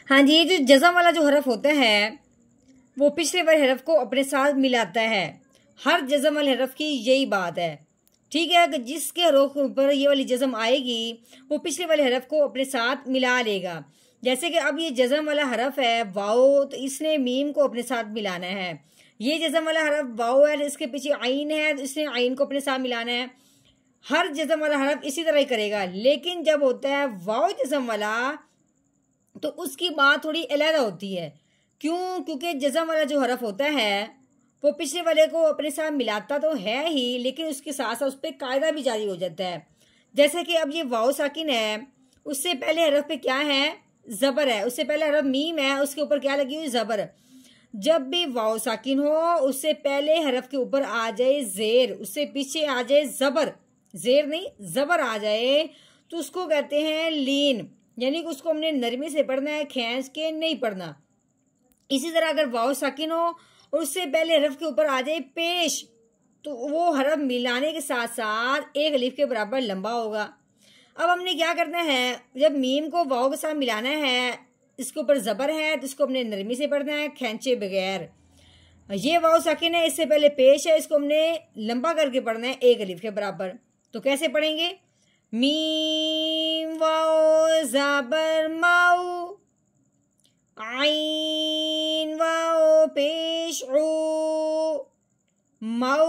हाँ जी, ये जो जज़म वाला जो हरफ होता है वो पिछले वाले हरफ को अपने साथ मिलाता है। हर जज़म वाले हरफ की यही बात है, ठीक है। कि जिसके हरोफ के ऊपर ये वाली जज़म आएगी वो पिछले वाले हरफ को अपने साथ मिला लेगा। जैसे कि अब ये जज़म वाला हरफ है वाओ, तो इसने मीम को अपने साथ मिलाना है। ये जज़म वाला हरफ वाओ है, इसके पीछे आइन है, तो इसने आइन को अपने साथ मिलाना है। हर जज़म वाला हरफ इसी तरह ही करेगा। लेकिन जब होता है वाओ जज़म वाला तो उसकी बात थोड़ी अलग होती है। क्यों? क्योंकि जज़म वाला जो हरफ होता है वो पिछले वाले को अपने साथ मिलाता तो है ही, लेकिन उसके साथ साथ उस पर कायदा भी जारी हो जाता है। जैसे कि अब ये वाओ साकिन है, उससे पहले हरफ पे क्या है? ज़बर है। उससे पहले हरफ मीम है, उसके ऊपर क्या लगी हुई? ज़बर। जब भी वाओ साकिन हो उससे पहले हरफ के ऊपर आ जाए ज़ेर, उससे पीछे आ जाए ज़बर, ज़ेर नहीं ज़बर आ जाए, तो उसको कहते हैं लीन। यानी कि उसको हमने नरमी से पढ़ना है, खींच के नहीं पढ़ना। इसी तरह अगर वाओ साकिन हो और उससे पहले हरफ के ऊपर आ जाए पेश, तो वो हरफ मिलाने के साथ साथ एक अलीफ के बराबर लंबा होगा। अब हमने क्या करना है, जब मीम को वाओ के साथ मिलाना है, इसके ऊपर ज़बर है तो इसको हमने नरमी से पढ़ना है, खींचे बगैर। ये वाओ साकिन है, इससे पहले पेश है, इसको हमने लंबा करके पढ़ना है एक अलीफ के बराबर। तो कैसे पढ़ेंगे? मीम वाओ ज़बर माऊ, आइन वाओ पेश ऊ, मऊ।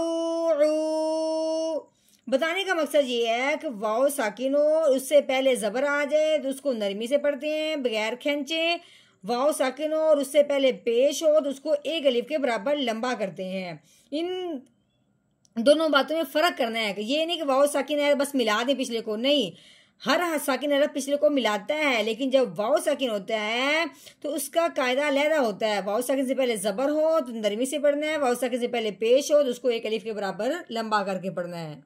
बताने का मकसद ये है कि वाओ साकिन हो, उससे पहले ज़बर आ जाए तो उसको नरमी से पढ़ते हैं बगैर खींचे। वाओ साकिन हो और उससे पहले पेश हो तो उसको एक अलिफ के बराबर लंबा करते हैं। इन दोनों बातों में फ़र्क करना है कि ये नहीं कि वाओ साकिन है बस मिला दें पिछले को, नहीं। हर साकिन हरफ पिछले को मिलाता है, लेकिन जब वाओ साकिन होता है तो उसका कायदा अलहदा होता है। वाओ साकिन से पहले ज़बर हो तो नरमी से पढ़ना है, वाओ साकिन से पहले पेश हो तो उसको एक अलिफ के बराबर लंबा करके पढ़ना है।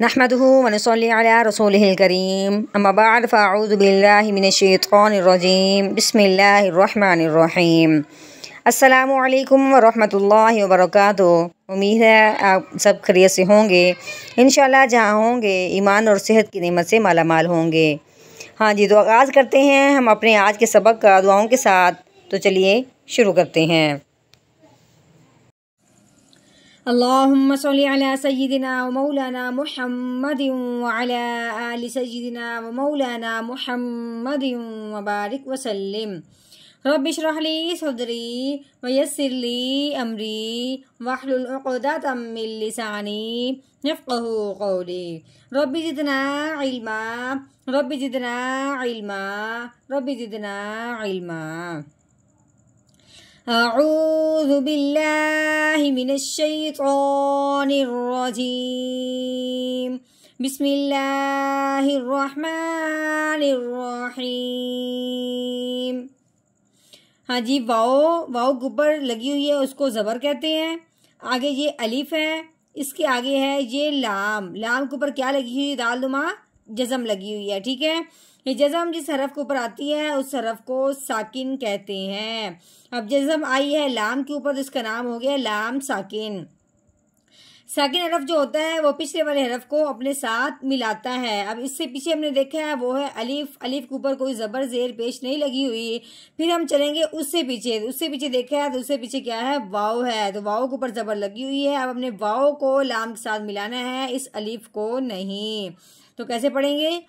नहमदुहु व नसल्ली अला रसूलिहिल करीम, अम्मा बाद फ़अऊज़ु बिल्लाहि मिनश्शैतानिर रजीम, बिस्मिल्लाहिर रहमानिर रहीम। अस्सलामु अलैकुम व रहमतुल्लाहि व बरकातुहू। उम्मीद है आप सब खैरियत से होंगे। इंशाल्लाह जहाँ होंगे ईमान और सेहत की नेमत से माला माल होंगे। हाँ जी, तो आगाज़ करते हैं हम अपने आज के सबक का दुआओं के साथ। तो चलिए शुरू करते हैं। अल्लाहुम्मा सल्ली अला सय्यिदिना व मौलाना मुहम्मदिन व अला आलि सय्यिदिना व मौलाना मुहम्मदिन व बारिक व सल्लिम। रब्बि इश्रह ली सदरी व यस्सिर ली अमरी वहलुल उक़दतम मिन लिसानी यफ़क़हू क़ौली। Rabbi ज़िदना इल्मा, rabbi ज़िदना इल्मा, rabbi ज़िदना इल्मा। अऊज़ु बिल्लाहि मिनश्शैतानिर रजीम, बिस्मिल्लाहिर रहमानिर रहीम। हाँ जी, वाओ के ऊपर लगी हुई है उसको ज़बर कहते हैं। आगे ये अलिफ है, इसके आगे है ये लाम। लाम के ऊपर क्या लगी हुई? दालुमा जज़म लगी हुई है, ठीक है। ये जज़म जिस हरफ के ऊपर आती है उस हरफ को साकिन कहते हैं। अब जज़म आई है लाम के ऊपर तो इसका नाम हो गया लाम साकिन। साकिन हरफ जो होता है वो पिछले वाले हरफ को अपने साथ मिलाता है। अब इससे पीछे हमने देखा है वो है अलिफ। अलिफ के ऊपर कोई ज़बर ज़ेर पेश नहीं लगी हुई। फिर हम चलेंगे उससे पीछे देखा है तो उससे पीछे क्या है? वाओ है, तो वाओ के ऊपर ज़बर लगी हुई है। अब हमने वाओ को लाम के साथ मिलाना है, इस अलिफ को नहीं। तो कैसे पढ़ेंगे?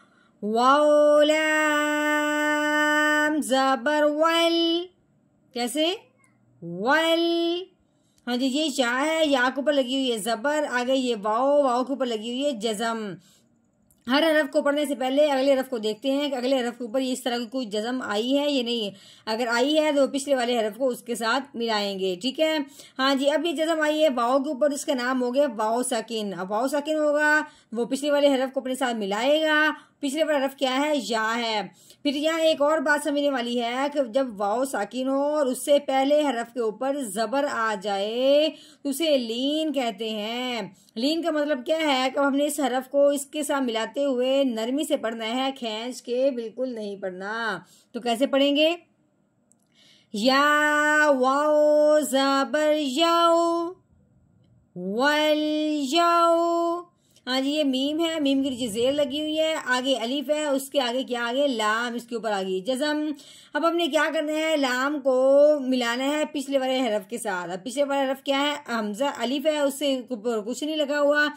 वाओ लाम ज़बर वल। कैसे? वल। हाँ जी, ये या है, या के ऊपर लगी हुई है ज़बर। आगे ये वाओ के ऊपर लगी हुई है जज़म। हर हरफ को पढ़ने से पहले अगले हरफ को देखते हैं कि अगले हरफ के ऊपर इस तरह की कोई जज़म आई है या नहीं। अगर आई है तो पिछले वाले हरफ को उसके साथ मिलाएंगे, ठीक है। हाँ जी, अब ये जज़म आई है वाओ के ऊपर, इसका नाम हो गया वाओ साकिन। अब वाओ साकिन होगा वो पिछले वाले हरफ को अपने साथ मिलाएगा। पिछले वाला हरफ क्या है? या है। फिर यहाँ एक और बात समझने वाली है कि जब वाओ साकिन हो और उससे पहले हरफ के ऊपर ज़बर आ जाए तो उसे लीन कहते हैं। लीन का मतलब क्या है कि हमने इस हरफ को इसके साथ मिलाते हुए नरमी से पढ़ना है, खींच के बिल्कुल नहीं पढ़ना। तो कैसे पढ़ेंगे? या वाओ ज़बर याओ, वल याओ। हाँ जी, ये मीम है, मीम के नीचे जेर लगी हुई है, आगे अलिफ है, उसके आगे क्या आ गया, लाम, इसके ऊपर आ गई जज़म। अब हमने क्या करना है, लाम को मिलाना है पिछले वाले हरफ के साथ। अब पिछले वाला हरफ क्या है, हमजा, अलिफ है, उससे ऊपर कुछ नहीं लगा हुआ।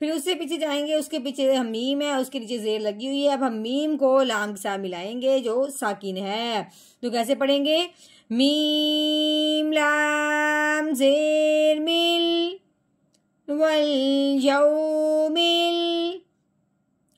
फिर उससे पीछे जाएंगे, उसके पीछे हम मीम है, उसके नीचे जेर लगी हुई है। अब हम मीम को लाम के साथ मिलाएंगे जो साकिन है। तो कैसे पढ़ेंगे, मीम लाम जेर मिल वल यौमिल।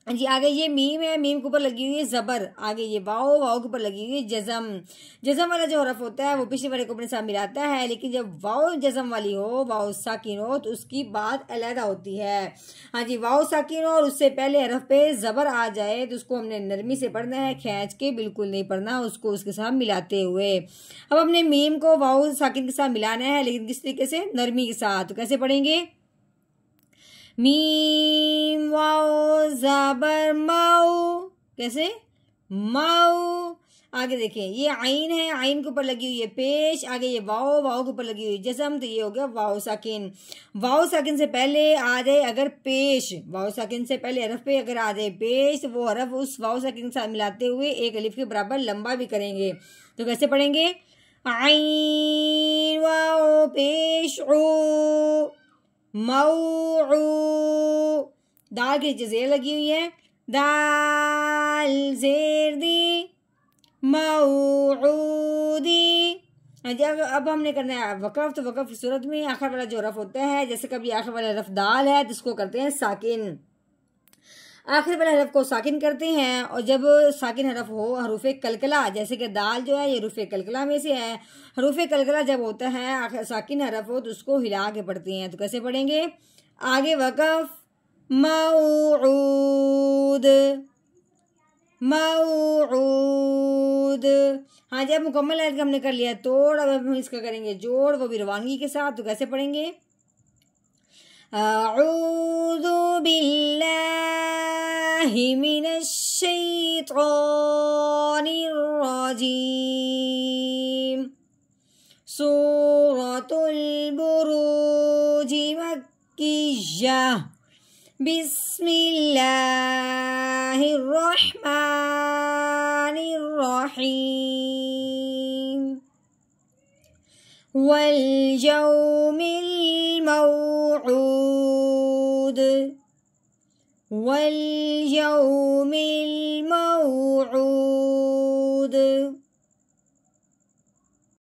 जी, आगे ये मीम है, मीम के ऊपर लगी हुई है जबर, आगे ये वाओ, वाओ के ऊपर लगी हुई है जज़म। जज़म वाला जो हरफ होता है वो पिछले वाले को अपने साथ मिलाता है, लेकिन जब वाओ जज़म वाली हो, वाओ साकिन हो, तो उसकी बात अलग होती है। हाँ जी, वाओ साकिन हो और उससे पहले हरफ पे जबर आ जाए तो उसको हमने नरमी से पढ़ना है, खींच के बिल्कुल नहीं पढ़ना, उसको उसके साथ मिलाते हुए। अब हमने मीम को वाओ साकिन के साथ मिलाना है, लेकिन किस तरीके से, नरमी के साथ। तो कैसे पढ़ेंगे, मीम वाओ ज़बर माऊ, कैसे, माऊ। आगे देखें, ये आइन है, आइन के ऊपर लगी हुई है पेश, आगे ये वाओ, वाओ के ऊपर लगी हुई है जज़म, तो ये हो गया वाओ साकिन। वाओ साकिन से पहले आ जाए अगर पेश, वाओ साकिन से पहले हरफ पे अगर आ जाए पेश, तो वो हरफ उस वाओ साकिन के साथ मिलाते हुए एक अलिफ के बराबर लंबा भी करेंगे। तो कैसे पढ़ेंगे, आइन वाओ पेश ओ मऊ, दाल के नीचे जेर लगी हुई है, दाल जेर दी मऊदी। अब हमने करना है वक़फ़। तो वक़फ़ की सूरत में आखिर वाला जो हरफ होता है, जैसे कभी आखिर वाला हरफ दाल है तो इसको करते हैं साकिन, आखिर वाले हरफ को साकिन करते हैं। और जब साकिन हरफ हो, हरूफे कलकला, जैसे कि दाल जो है ये हरूफे कलकला में से है, हरूफे कलकला जब होता है आखिर साकिन हरफ हो तो उसको हिला के पढ़ते हैं। तो कैसे पढ़ेंगे, आगे वक़फ़ मऊऊद, मऊऊद। हाँ, जब मुकम्मल आयत का हमने कर लिया तोड़, अब हम इसका करेंगे जोड़, वो भी रवानगी के साथ। तो कैसे पढ़ेंगे, अऊज़ु बिल्लाहि मिनश शैतानिर रजीम, सूरतुल बुरूज मक्किय्या, बिस्मिल्लाहिर रहमानिर रहीम, वल यौमिल मौऊद, वल यौमिल मौऊद।